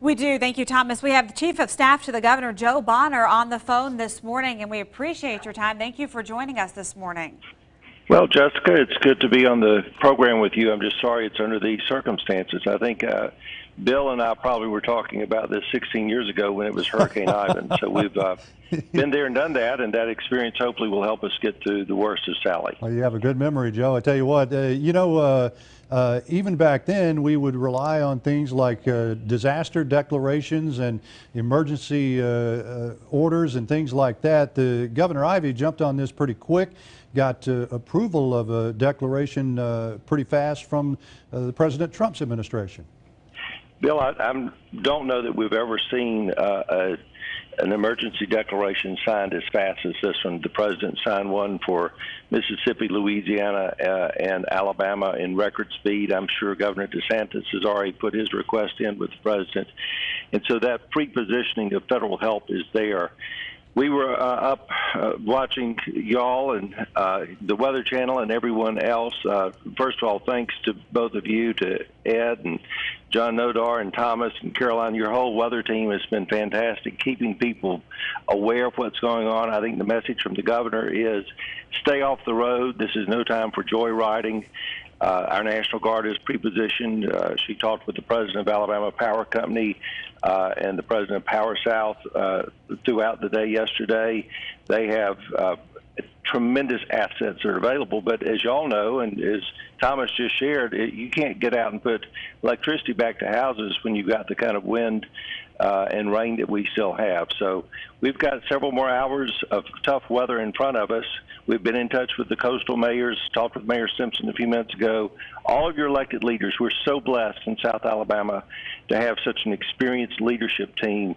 We do. Thank you, Thomas. We have the Chief of Staff to the Governor, Joe Bonner, on the phone this morning, and we appreciate your time. Thank you for joining us this morning. Well, Jessica, it's good to be on the program with you. I'm just sorry it's under these circumstances. I think Bill and I probably were talking about this 16 years ago when it was Hurricane Ivan. So we've been there and done that, and that experience hopefully will help us get through the worst of Sally. Well, you have a good memory, Joe. I tell you what, even back then we would rely on things like disaster declarations and emergency orders and things like that. Governor Ivey jumped on this pretty quick. Got approval of a declaration pretty fast from the President Trump's administration. Bill, I don't know that we've ever seen an emergency declaration signed as fast as this one. The President signed one for Mississippi, Louisiana, and Alabama in record speed. I'm sure Governor DeSantis has already put his request in with the President. And so that pre-positioning of federal help is there. We were up watching y'all and the Weather Channel and everyone else. First of all, thanks to both of you, to Ed and John Nodar and Thomas and Caroline. Your whole weather team has been fantastic, keeping people aware of what's going on. I think the message from the governor is stay off the road. This is no time for joyriding. Our National Guard is pre-positioned. She talked with the president of Alabama Power Company and the president of Power South throughout the day yesterday. They have tremendous assets that are available, but as you all know, and as Thomas just shared, you can't get out and put electricity back to houses when you've got the kind of wind and rain that we still have. So we've got several more hours of tough weather in front of us. We've been in touch with the coastal mayors, talked with Mayor Simpson a few minutes ago. All of your elected leaders, we're so blessed in South Alabama to have such an experienced leadership team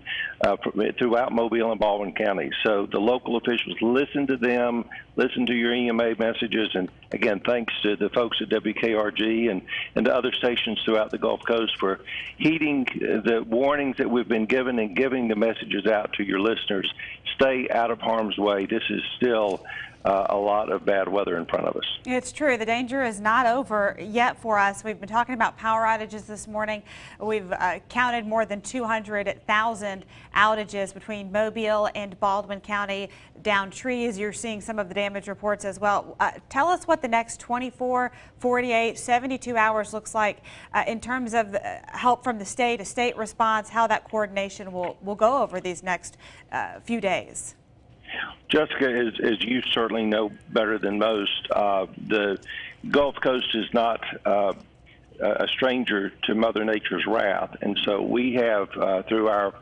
throughout Mobile and Baldwin counties. So the local officials, listen to them, listen to your EMA messages, and again, thanks to the folks at WKRG and the other stations throughout the Gulf Coast for heeding the warnings that we've been given and giving the messages out to your listeners. Stay out of harm's way. This is still a lot of bad weather in front of us. It's true. The danger is not over yet for us. We've been talking about power outages this morning. We've counted more than 200,000 outages between Mobile and Baldwin County. Down trees, you're seeing some of the damage reports as well. Tell us what the next 24, 48, 72 hours looks like in terms of help from the state, a state response, how that coordination will go over these next few days. Jessica, as you certainly know better than most, the Gulf Coast is not a stranger to Mother Nature's wrath. And so we have, through our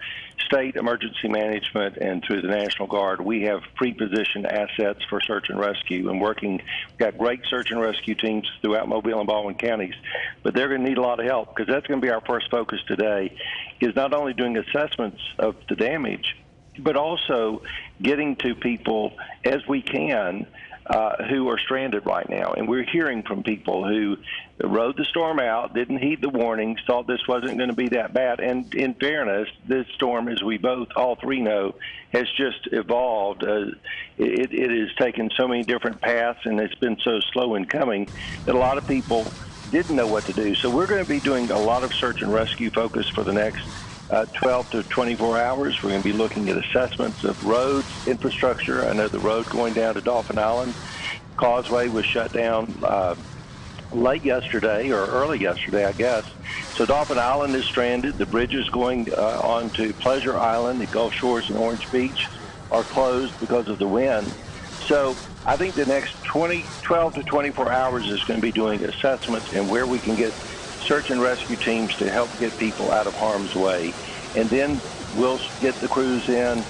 state emergency management and through the National Guard, we have pre-positioned assets for search and rescue and working. We've got great search and rescue teams throughout Mobile and Baldwin counties, but they're going to need a lot of help because that's going to be our first focus today, is not only doing assessments of the damage, but also getting to people as we can who are stranded right now. And we're hearing from people who rode the storm out, didn't heed the warnings, thought this wasn't going to be that bad. And in fairness, this storm, as we all three know, has just evolved. It has taken so many different paths, and it's been so slow in coming that a lot of people didn't know what to do. So we're going to be doing a lot of search and rescue focus for the next 12 to 24 hours. We're going to be looking at assessments of roads, infrastructure. I know the road going down to Dauphin Island Causeway was shut down late yesterday or early yesterday, I guess. So Dauphin Island is stranded. The bridges going on to Pleasure Island, the Gulf Shores and Orange Beach are closed because of the wind. So I think the next 12 to 24 hours is going to be doing assessments and where we can get search and rescue teams to help get people out of harm's way. And then we'll get the crews in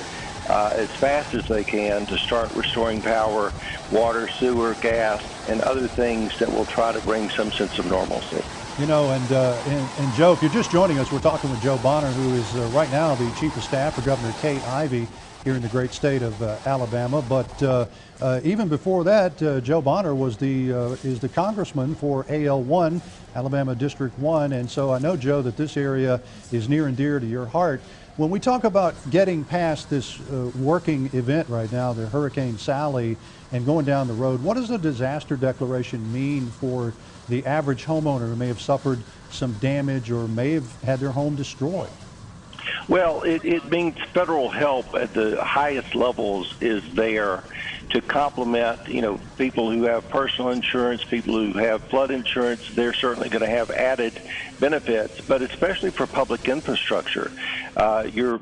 as fast as they can to start restoring power, water, sewer, gas, and other things that will try to bring some sense of normalcy. You know, and Joe, if you're just joining us, we're talking with Joe Bonner, who is right now the Chief of Staff for Governor Kate Ivey here in the great state of Alabama. But even before that, Joe Bonner was is the congressman for AL1, Alabama District 1. And so I know, Joe, that this area is near and dear to your heart. When we talk about getting past this working event right now, the Hurricane Sally, and going down the road, what does a disaster declaration mean for the average homeowner who may have suffered some damage or may have had their home destroyed? Well, it means federal help at the highest levels is there to complement, people who have personal insurance, people who have flood insurance. They're certainly going to have added benefits, but especially for public infrastructure. Your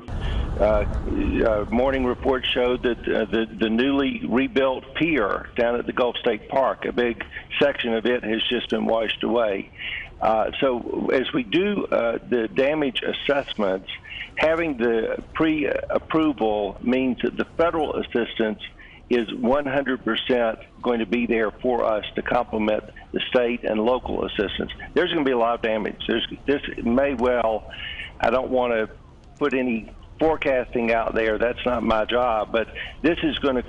morning report showed that the newly rebuilt pier down at the Gulf State Park, a big section of it has just been washed away. So as we do the damage assessments, having the pre-approval means that the federal assistance is 100% going to be there for us to complement the state and local assistance. There's going to be a lot of damage. This may well, I don't want to put any forecasting out there. That's not my job, but this is going to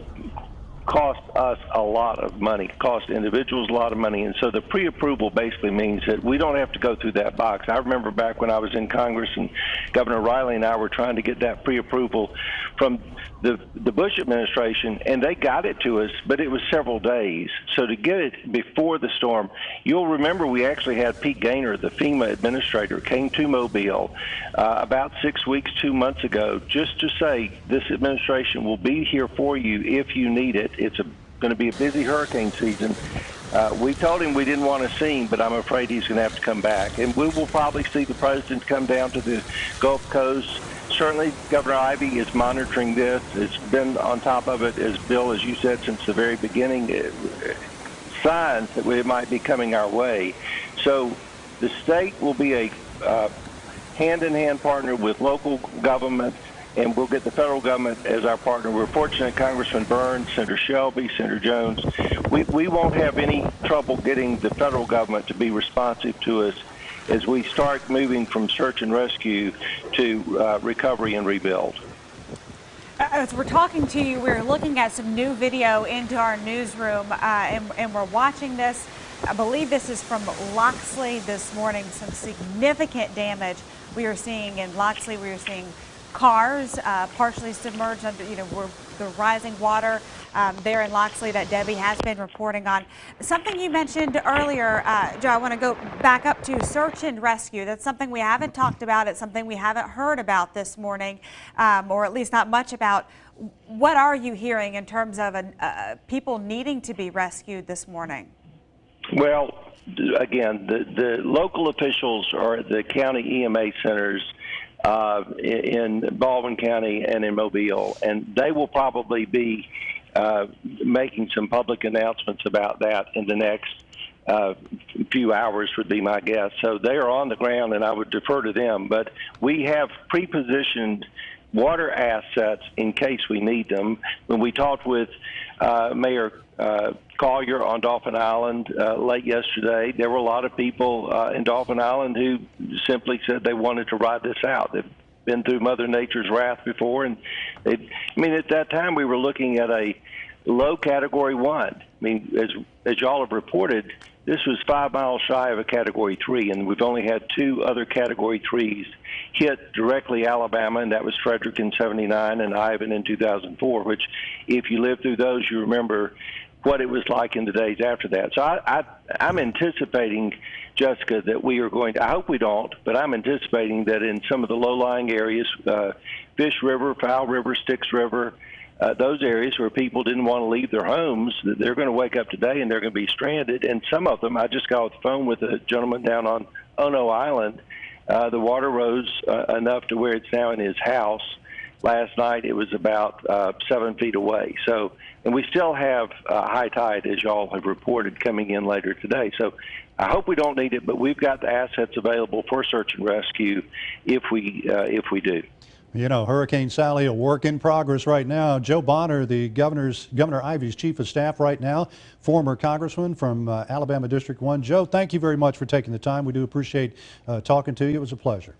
cost us a lot of money, cost individuals a lot of money. And so the pre-approval basically means that we don't have to go through that box. I remember back when I was in Congress and Governor Riley and I were trying to get that pre-approval from the Bush administration, and they got it to us, but it was several days. So to get it before the storm, you'll remember we actually had Pete Gaynor, the FEMA administrator, came to Mobile about 6 weeks, 2 months ago, just to say this administration will be here for you if you need it. It's going to be a busy hurricane season. We told him we didn't want to see him, but I'm afraid he's going to have to come back. And we will probably see the president come down to the Gulf Coast. Certainly, Governor Ivey is monitoring this. It's been on top of it, as Bill, as you said, since the very beginning. Signs that it might be coming our way. So the state will be a hand-in-hand partner with local government, and we'll get the federal government as our partner. We're fortunate Congressman Burns, Senator Shelby, Senator Jones. We won't have any trouble getting the federal government to be responsive to us as we start moving from search and rescue to recovery and rebuild. As we're talking to you, we're looking at some new video into our newsroom, and we're watching this. I believe this is from Loxley this morning. Some significant damage we are seeing in Loxley. We are seeing cars partially submerged under, the rising water there in Loxley that Debbie has been reporting on. Something you mentioned earlier, Joe, I want to go back up to search and rescue. That's something we haven't talked about. It's something we haven't heard about this morning, or at least not much about. What are you hearing in terms of people needing to be rescued this morning? Well, again, the local officials are at the county EMA centers in Baldwin County and in Mobile, and they will probably be making some public announcements about that in the next few hours would be my guess. So they are on the ground, and I would defer to them. But we have pre-positioned water assets in case we need them. When we talked with Mayor Collier on Dauphin Island late yesterday, there were a lot of people in Dauphin Island who simply said they wanted to ride this out. They've been through Mother Nature's wrath before, and at that time we were looking at a low Category 1. As y'all have reported, this was 5 miles shy of a Category 3, and we've only had 2 other Category 3s hit directly Alabama, and that was Frederick in '79 and Ivan in 2004, which if you lived through those, you remember what it was like in the days after that. So I'm anticipating, Jessica, that we are going to, I hope we don't, but I'm anticipating that in some of the low-lying areas, Fish River, Fowl River, Styx River, those areas where people didn't want to leave their homes, they're going to wake up today and they're going to be stranded. And some of them, I just got off the phone with a gentleman down on Ono Island. The water rose enough to where it's now in his house. Last night it was about 7 feet away. So, and we still have high tide, as y'all have reported, coming in later today. So I hope we don't need it, but we've got the assets available for search and rescue if we do. Hurricane Sally, a work in progress right now. Joe Bonner, the Governor Ivey's chief of staff right now, former congressman from Alabama District 1. Joe, thank you very much for taking the time. We do appreciate talking to you. It was a pleasure.